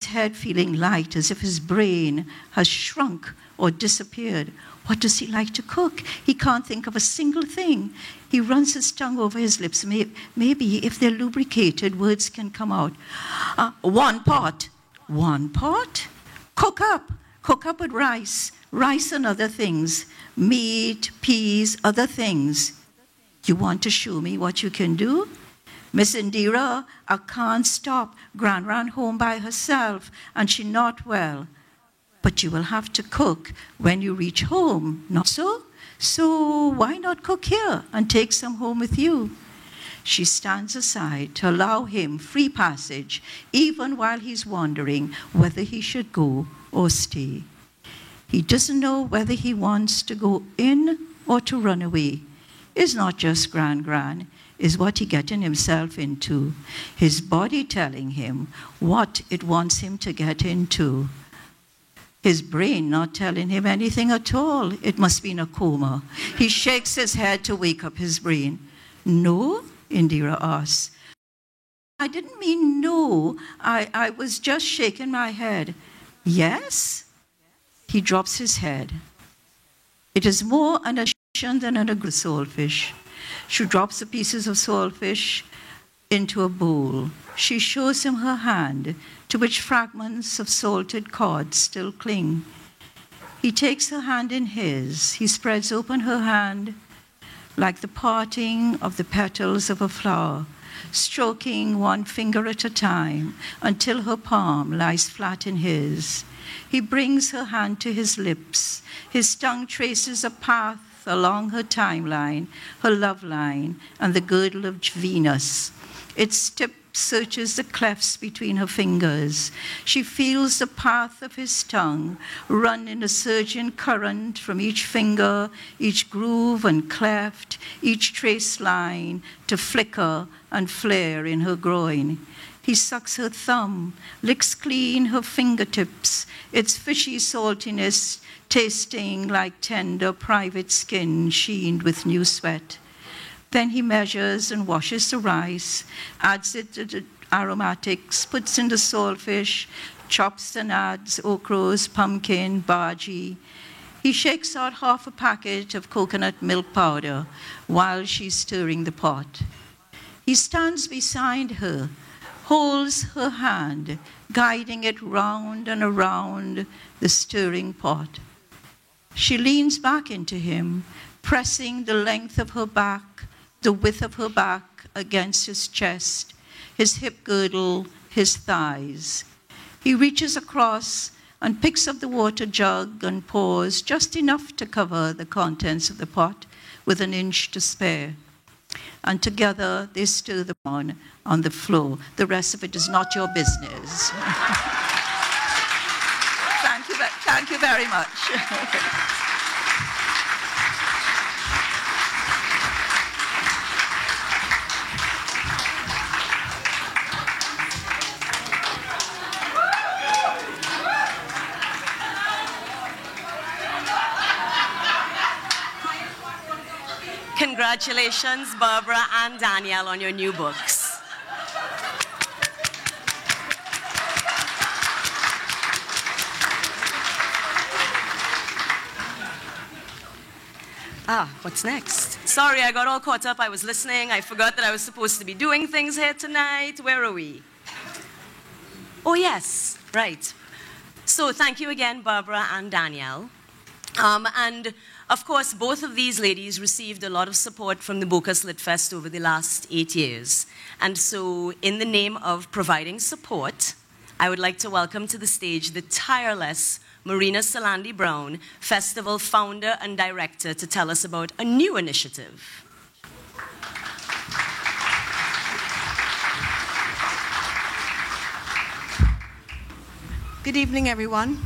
head feeling light, as if his brain has shrunk or disappeared. What does he like to cook? He can't think of a single thing. He runs his tongue over his lips. Maybe if they're lubricated, words can come out. One pot. One pot? Cook up. Cook up with rice. Rice and other things. Meat, peas, other things. You want to show me what you can do? Miss Indira, I can't stop. Gran ran home by herself, and she not well. But you will have to cook when you reach home, not so? So why not cook here and take some home with you? She stands aside to allow him free passage, even while he's wondering whether he should go or stay. He doesn't know whether he wants to go in or to run away. It's not just Gran, is what he getting himself into. His body telling him what it wants him to get into. His brain not telling him anything at all. It must be in a coma. He shakes his head to wake up his brain. No? Indira asks. I didn't mean no. I was just shaking my head. Yes? He drops his head. It is more an addition than a good saltfish. She drops the pieces of saltfish into a bowl. She shows him her hand, to which fragments of salted cod still cling. He takes her hand in his. He spreads open her hand like the parting of the petals of a flower, stroking one finger at a time until her palm lies flat in his. He brings her hand to his lips. His tongue traces a path along her timeline, her love line, and the girdle of Venus. Its tip searches the clefts between her fingers. She feels the path of his tongue run in a surging current from each finger, each groove and cleft, each trace line to flicker and flare in her groin. He sucks her thumb, licks clean her fingertips, its fishy saltiness tasting like tender private skin sheened with new sweat. Then he measures and washes the rice, adds it to the aromatics, puts in the saltfish, chops and adds okras, pumpkin, bhaji. He shakes out half a packet of coconut milk powder while she's stirring the pot. He stands beside her, holds her hand, guiding it round and around the stirring pot. She leans back into him, pressing the length of her back, the width of her back against his chest, his hip girdle, his thighs. He reaches across and picks up the water jug and pours just enough to cover the contents of the pot with an inch to spare. And together they stir the on the floor. The rest of it is not your business. Thank you very much. Congratulations, Barbara and Danielle, on your new books. What's next? Sorry, I got all caught up. I was listening. I forgot that I was supposed to be doing things here tonight. Where are we? Oh, yes, right. So thank you again, Barbara and Danielle. And of course, both of these ladies received a lot of support from the Bocas Lit Fest over the last 8 years. And so in the name of providing support, I would like to welcome to the stage the tireless Marina Salandi Brown, festival founder and director, to tell us about a new initiative. Good evening, everyone.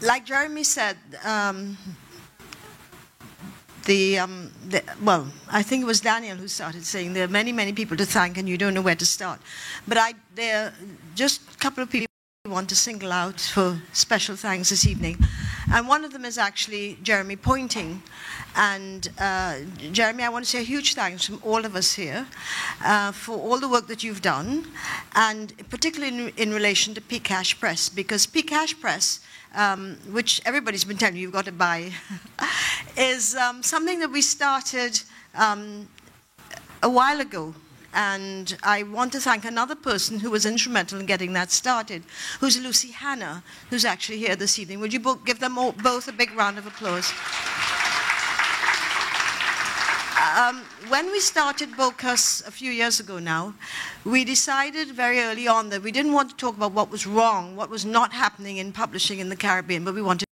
Like Jeremy said, well, I think it was Daniel who started saying there are many, many people to thank and you don't know where to start. But there are just a couple of people I want to single out for special thanks this evening. And one of them is actually Jeremy Pointing. And Jeremy, I want to say a huge thanks from all of us here for all the work that you've done, and particularly in relation to Pcash Press, because Pcash Press, which everybody's been telling you you've got to buy, is something that we started a while ago. And I want to thank another person who was instrumental in getting that started, who's Lucy Hanna, who's actually here this evening. Would you give them both a big round of applause? When we started BOCUS a few years ago now, we decided very early on that we didn't want to talk about what was wrong, what was not happening in publishing in the Caribbean, but we wanted